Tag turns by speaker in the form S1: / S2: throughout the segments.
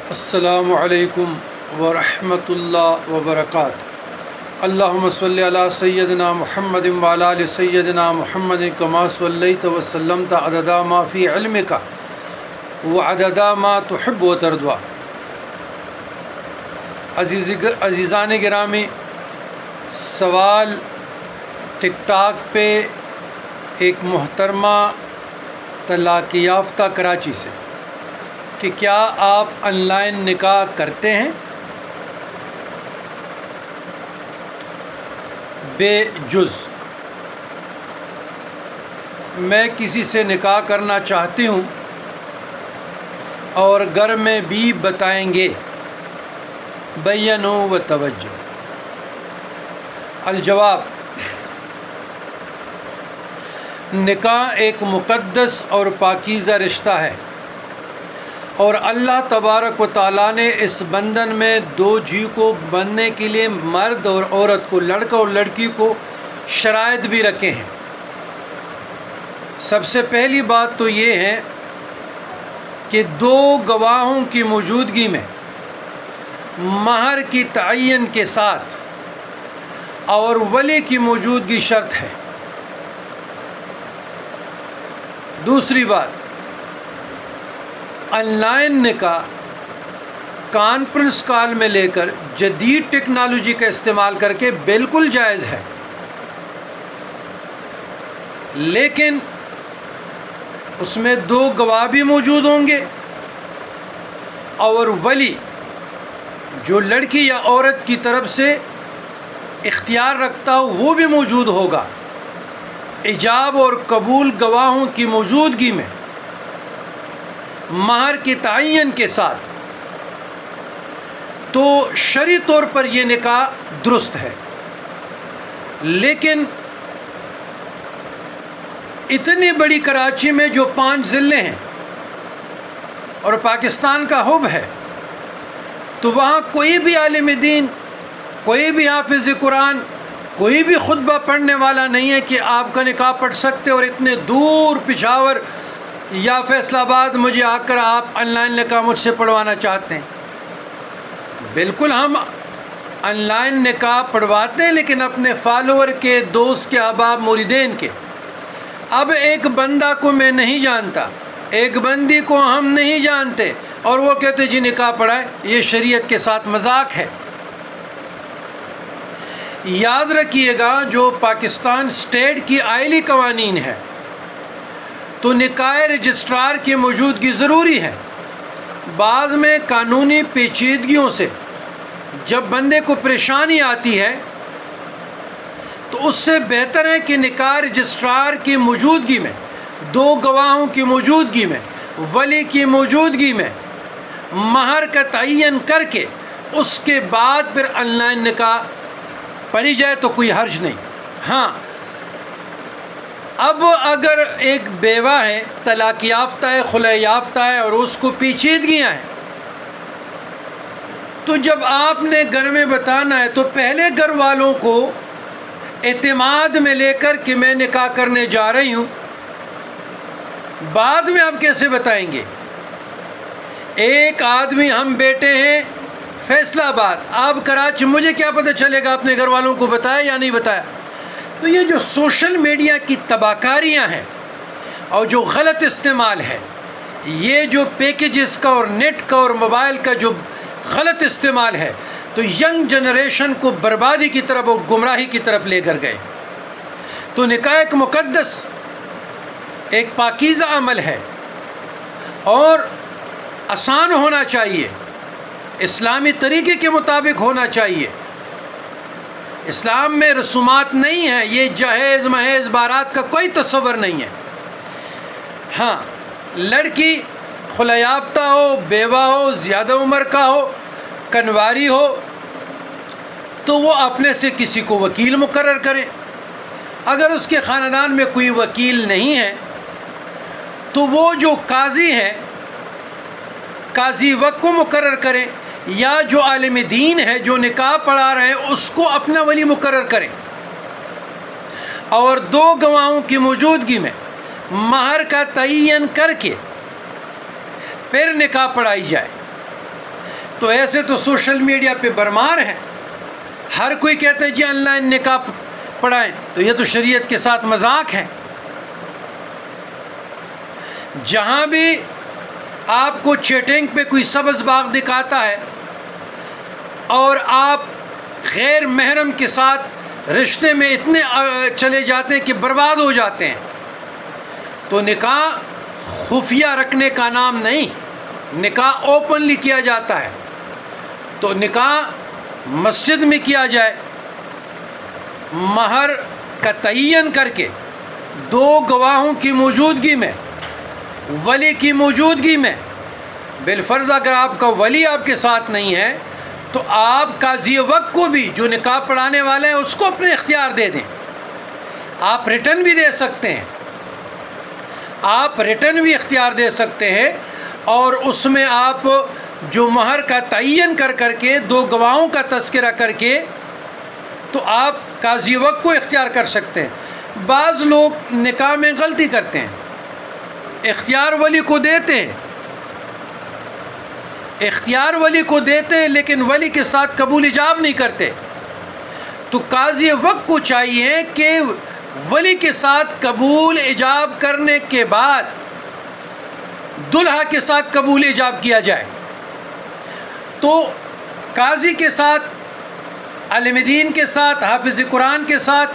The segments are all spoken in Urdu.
S1: السلام علیکم ورحمۃ اللہ وبرکاتہ۔ اللہم صلی علی سیدنا محمد وعلی آل سیدنا محمد کما صلیت وسلمت عدد ما فی علمک وعدد ما تحب و ترضی۔ عزیزان گرامی، سوال ٹک ٹاک پہ ایک محترمہ طلاق یافتہ کراچی سے کہ کیا آپ آن لائن نکاح کرتے ہیں؟ بے جز میں کسی سے نکاح کرنا چاہتی ہوں اور گھر میں بھی بتائیں گے، بینوا و توجہ۔ الجواب، نکاح ایک مقدس اور پاکیزہ رشتہ ہے، اور اللہ تبارک و تعالیٰ نے اس بندھن میں دو جی کو بندھنے کے لیے مرد اور عورت کو، لڑکا اور لڑکی کو شرائط بھی رکھے ہیں۔ سب سے پہلی بات تو یہ ہے کہ دو گواہوں کی موجودگی میں مہر کی تعین کے ساتھ اور ولی کی موجودگی شرط ہے۔ دوسری بات، آن لائن نکاح کانفرنس کال میں لے کر جدید ٹیکنالوجی کا استعمال کر کے بالکل جائز ہے، لیکن اس میں دو گواہ بھی موجود ہوں گے اور ولی جو لڑکی یا عورت کی طرف سے اختیار رکھتا ہو وہ بھی موجود ہوگا۔ ایجاب اور قبول گواہوں کی موجودگی میں مہر کی تعین کے ساتھ تو شرعی طور پر یہ نکاح درست ہے، لیکن اتنی بڑی کراچی میں جو 5 ضلع ہیں اور پاکستان کا ہب ہے، تو وہاں کوئی بھی عالم دین، کوئی بھی حافظ قرآن، کوئی بھی خطبہ پڑھنے والا نہیں ہے کہ آپ کا نکاح پڑھ سکتے، اور اتنے دور پشاور یا فیصل آباد مجھے آ کر آپ آن لائن نکاح مجھ سے پڑھوانا چاہتے ہیں۔ بالکل ہم آن لائن نکاح پڑھواتے ہیں، لیکن اپنے فالوور کے، دوست کے، احباب مریدین کے۔ اب ایک بندہ کو میں نہیں جانتا، ایک بندی کو ہم نہیں جانتے، اور وہ کہتے جی نکاح پڑھائے، یہ شریعت کے ساتھ مذاق ہے۔ یاد رکھیے گا، جو پاکستان اسٹیٹ کی آئلی قوانین ہے تو نکاح رجسٹرار کی موجودگی ضروری ہے۔ بعض میں قانونی پیچیدگیوں سے جب بندے کو پریشانی آتی ہے تو اس سے بہتر ہے کہ نکاح رجسٹرار کی موجودگی میں، دو گواہوں کی موجودگی میں، ولی کی موجودگی میں مہر کا تعین کر کے اس کے بعد پھر آن لائن نکاح پڑھی جائے تو کوئی حرج نہیں۔ ہاں، اب اگر ایک بیوہ ہے، طلاق یافتہ ہے، خلع یافتہ ہے، اور اس کو پیچیدگیاں ہیں، تو جب آپ نے گھر میں بتانا ہے تو پہلے گھر والوں کو اعتماد میں لے کر کہ میں نکاح کرنے جا رہی ہوں، بعد میں آپ کیسے بتائیں گے؟ ایک آدمی، ہم بیٹے ہیں فیصل آباد، آپ کراچی، مجھے کیا پتہ چلے گا اپنے گھر والوں کو بتایا یا نہیں بتایا؟ تو یہ جو سوشل میڈیا کی تباہکاریاں ہیں اور جو غلط استعمال ہے، یہ جو پیکیجز کا اور نیٹ کا اور موبائل کا جو غلط استعمال ہے، تو ینگ جنریشن کو بربادی کی طرف اور گمراہی کی طرف لے کر گئے۔ تو نکاح ایک مقدس، ایک پاکیزہ عمل ہے اور آسان ہونا چاہیے، اسلامی طریقے کے مطابق ہونا چاہیے۔ اسلام میں رسومات نہیں ہیں، یہ جہیز مہیز بارات کا کوئی تصور نہیں ہے۔ ہاں، لڑکی خلع یافتہ ہو، بیوہ ہو، زیادہ عمر کا ہو، کنواری ہو، تو وہ اپنے سے کسی کو وکیل مقرر کرے۔ اگر اس کے خاندان میں کوئی وکیل نہیں ہے تو وہ جو قاضی ہے، قاضی وقت کو مقرر کرے، یا جو عالم دین ہے جو نکاح پڑھا رہے ہیں اس کو اپنا ولی مقرر کریں، اور دو گواہوں کی موجودگی میں مہر کا تعین کر کے پھر نکاح پڑھائی جائے۔ تو ایسے تو سوشل میڈیا پہ برمار ہیں، ہر کوئی کہتا ہے جی آن لائن نکاح پڑھائیں، تو یہ تو شریعت کے ساتھ مذاق ہے۔ جہاں بھی آپ کو چیٹنگ پہ کوئی سبز باغ دکھاتا ہے اور آپ غیر محرم کے ساتھ رشتے میں اتنے چلے جاتے ہیں کہ برباد ہو جاتے ہیں، تو نکاح خفیہ رکھنے کا نام نہیں، نکاح اوپنلی کیا جاتا ہے۔ تو نکاح مسجد میں کیا جائے، مہر کا تعین کر کے، دو گواہوں کی موجودگی میں، ولی کی موجودگی میں۔ بالفرض اگر آپ کا ولی آپ کے ساتھ نہیں ہے تو آپ قاضی وقت کو بھی، جو نکاح پڑھانے والے ہیں، اس کو اپنے اختیار دے دیں۔ آپ ریٹن بھی دے سکتے ہیں، آپ ریٹن بھی اختیار دے سکتے ہیں، اور اس میں آپ جو مہر کا تعین کر کے، دو گواہوں کا تذکرہ کر کے، تو آپ قاضی وقت کو اختیار کر سکتے ہیں۔ بعض لوگ نکاح میں غلطی کرتے ہیں، اختیار ولی کو دیتے ہیں، اختیار ولی کو دیتے ہیں لیکن ولی کے ساتھ قبول ایجاب نہیں کرتے۔ تو قاضی وقت کو چاہیے کہ ولی کے ساتھ قبول ایجاب کرنے کے بعد دلہا کے ساتھ قبول ایجاب کیا جائے۔ تو قاضی کے ساتھ، عالم دین کے ساتھ، حافظ قرآن کے ساتھ،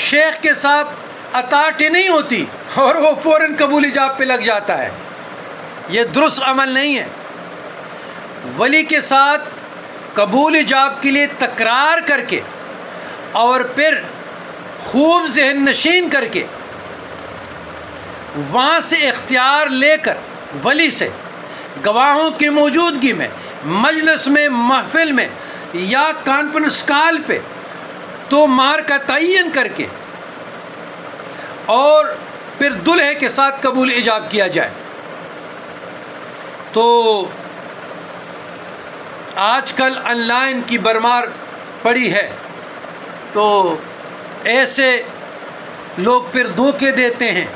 S1: شیخ کے ساتھ اطاعت نہیں ہوتی اور وہ فوراً قبول ایجاب پہ لگ جاتا ہے، یہ درست عمل نہیں ہے۔ ولی کے ساتھ قبول ایجاب کے لیے تکرار کر کے اور پھر خوب ذہن نشین کر کے وہاں سے اختیار لے کر، ولی سے گواہوں کی موجودگی میں، مجلس میں، محفل میں یا کانفرنس کال پہ، تو مہر کا تعین کر کے اور پھر دلہے کے ساتھ قبول ایجاب کیا جائے۔ تو آج کل آن لائن کی برمار پڑی ہے، تو ایسے لوگ پھر دھوکے دیتے ہیں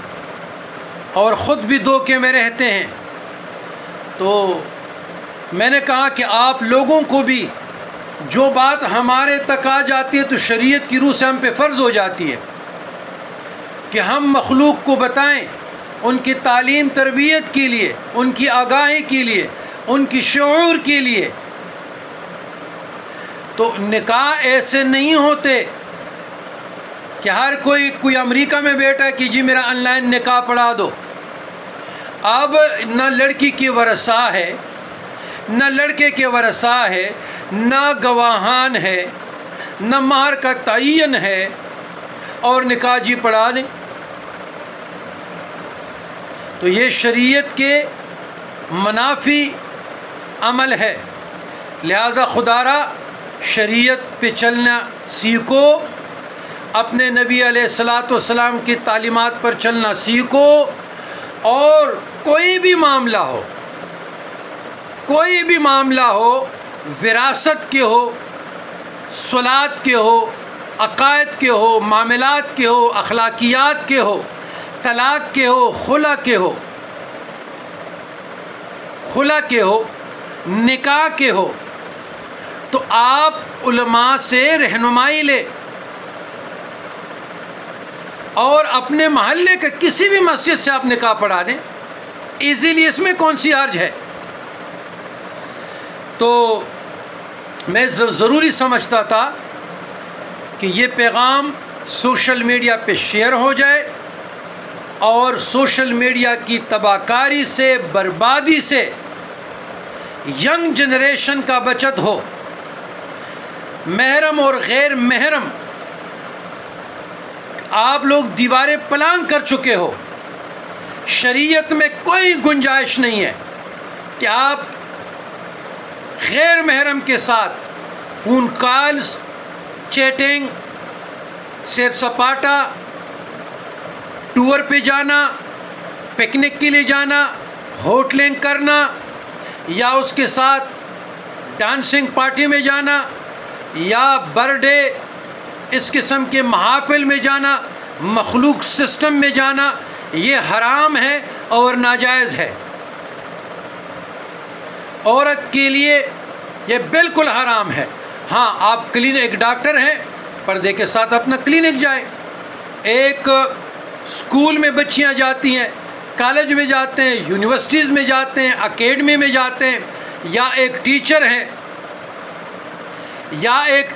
S1: اور خود بھی دھوکے میں رہتے ہیں۔ تو میں نے کہا کہ آپ لوگوں کو بھی جو بات ہمارے تک آ جاتی ہے تو شریعت کی روح سے ہم پہ فرض ہو جاتی ہے کہ ہم مخلوق کو بتائیں، ان کی تعلیم تربیت کے لیے، ان کی آگاہی کے لیے، ان کی شعور کے لیے۔ تو نکاح ایسے نہیں ہوتے کہ ہر کوئی امریکہ میں بیٹھا کہ جی میرا آن لائن نکاح پڑھا دو۔ اب نہ لڑکی کی ورثہ ہے، نہ لڑکے کے ورثہ ہے، نہ گواہان ہے، نہ مہر کا تعین ہے، اور نکاح جی پڑھا دیں۔ تو یہ شریعت کے منافی عمل ہے، لہذا خدا را شریعت پہ چلنا سیکھو، اپنے نبی علیہ السلام کی تعلیمات پر چلنا سیکھو، اور کوئی بھی معاملہ ہو، وراثت کے ہو، صلات کے ہو، عقائد کے ہو، معاملات کے ہو، اخلاقیات کے ہو، طلاق کے ہو، خلا کے ہو، نکاح کے ہو، تو آپ علماء سے رہنمائی لے، اور اپنے محلے کے کسی بھی مسجد سے آپ نکاح پڑھا دیں ایزیلی، اس میں کون سی حرج ہے؟ تو میں ضروری سمجھتا تھا کہ یہ پیغام سوشل میڈیا پہ شیئر ہو جائے اور سوشل میڈیا کی تباہ کاری سے، بربادی سے ینگ جنریشن کا بچت ہو۔ محرم اور غیر محرم آپ لوگ دیواریں پلانگ کر چکے ہو، شریعت میں کوئی گنجائش نہیں ہے کہ آپ غیر محرم کے ساتھ فون کالز، چیٹنگ، سیر سپاٹا، ٹور پہ جانا، پکنک کے لیے جانا، ہوٹلنگ کرنا، یا اس کے ساتھ ڈانسنگ پارٹی میں جانا، یا برڈے اس قسم کے محافل میں جانا، مخلوق سسٹم میں جانا، یہ حرام ہے اور ناجائز ہے۔ عورت کے لیے یہ بالکل حرام ہے۔ ہاں آپ ایک ڈاکٹر ہیں، پردے کے ساتھ اپنا کلینک جائیں۔ ایک اسکول میں بچیاں جاتی ہیں، کالج میں جاتے ہیں، یونیورسٹیز میں جاتے ہیں، اکیڈمی میں جاتے ہیں، یا ایک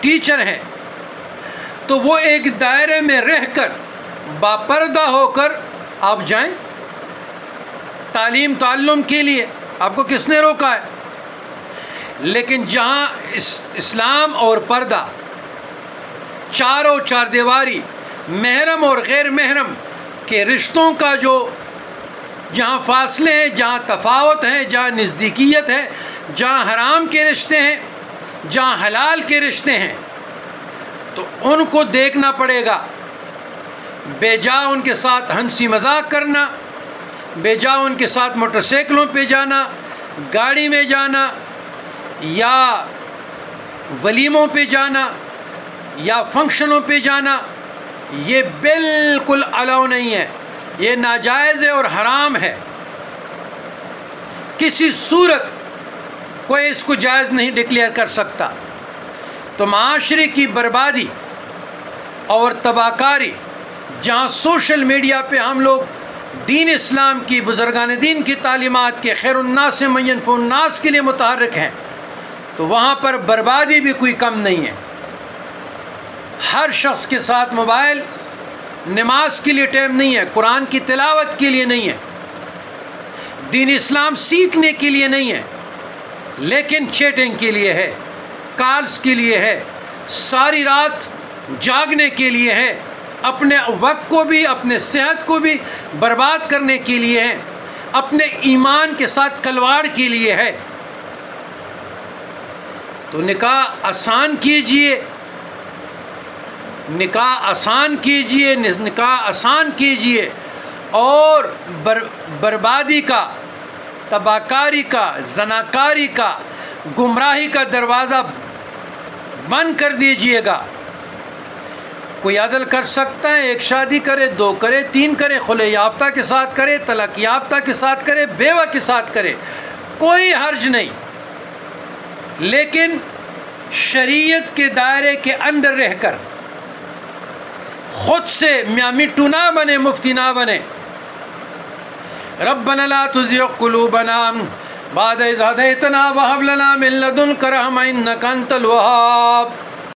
S1: ٹیچر ہیں تو وہ ایک دائرے میں رہ کر باپردہ ہو کر آپ جائیں تعلم کے لیے، آپ کو کس نے روکا ہے؟ لیکن جہاں اسلام اور پردہ، چاروں چار دیواری، محرم اور غیر محرم کے رشتوں کا جہاں فاصلے ہیں، جہاں تفاوت ہیں، جہاں نزدیکیت ہے، جہاں حرام کے رشتے ہیں، جہاں حلال کے رشتے ہیں، تو ان کو دیکھنا پڑے گا۔ بے جا ان کے ساتھ ہنسی مذاق کرنا، بے جا ان کے ساتھ موٹر سائیکلوں پہ جانا، گاڑی میں جانا، یا ولیموں پہ جانا، یا فنکشنوں پہ جانا، یہ بالکل الاؤ نہیں ہے، یہ ناجائز ہے اور حرام ہے۔ کسی صورت کوئی اس کو جائز نہیں ڈکلیئر کر سکتا۔ تو معاشرے کی بربادی اور تباہ کاری، جہاں سوشل میڈیا پہ ہم لوگ دین اسلام کی، بزرگان دین کی تعلیمات کے، خیر الناس من ینفع الناس کے لیے متحرک ہیں، تو وہاں پر بربادی بھی کوئی کم نہیں ہے۔ ہر شخص کے ساتھ موبائل نماز کے لیے ٹائم نہیں ہے، قرآن کی تلاوت کے لیے نہیں ہے، دین اسلام سیکھنے کے لیے نہیں ہے، لیکن چیٹنگ کے لیے ہے، کالز کے لیے ہے، ساری رات جاگنے کے لیے ہے، اپنے وقت کو بھی، اپنے صحت کو بھی برباد کرنے کے لیے ہے، اپنے ایمان کے ساتھ کھلواڑ کے لیے ہے۔ تو نکاح آسان کیجئے، نکاح آسان کیجئے، نکاح آسان کیجئے، اور بربادی کا، تباہ کاری کا، زناکاری کا، گمراہی کا دروازہ بند کر دیجئے گا۔ کوئی عدل کر سکتا ہے، ایک شادی کرے، 2 کرے، 3 کرے، خلع یافتہ کے ساتھ کرے، طلاق یافتہ کے ساتھ کرے، بیوہ کے ساتھ کرے، کوئی حرج نہیں، لیکن شریعت کے دائرے کے اندر رہ کر خود سے میاں مٹو نہ بنے، مفتی نہ بنے۔ ربنا لا تزغ قلوبنا بعد إذ هديتنا وهب لنا من لدنك رحمة إنك أنت الوهاب۔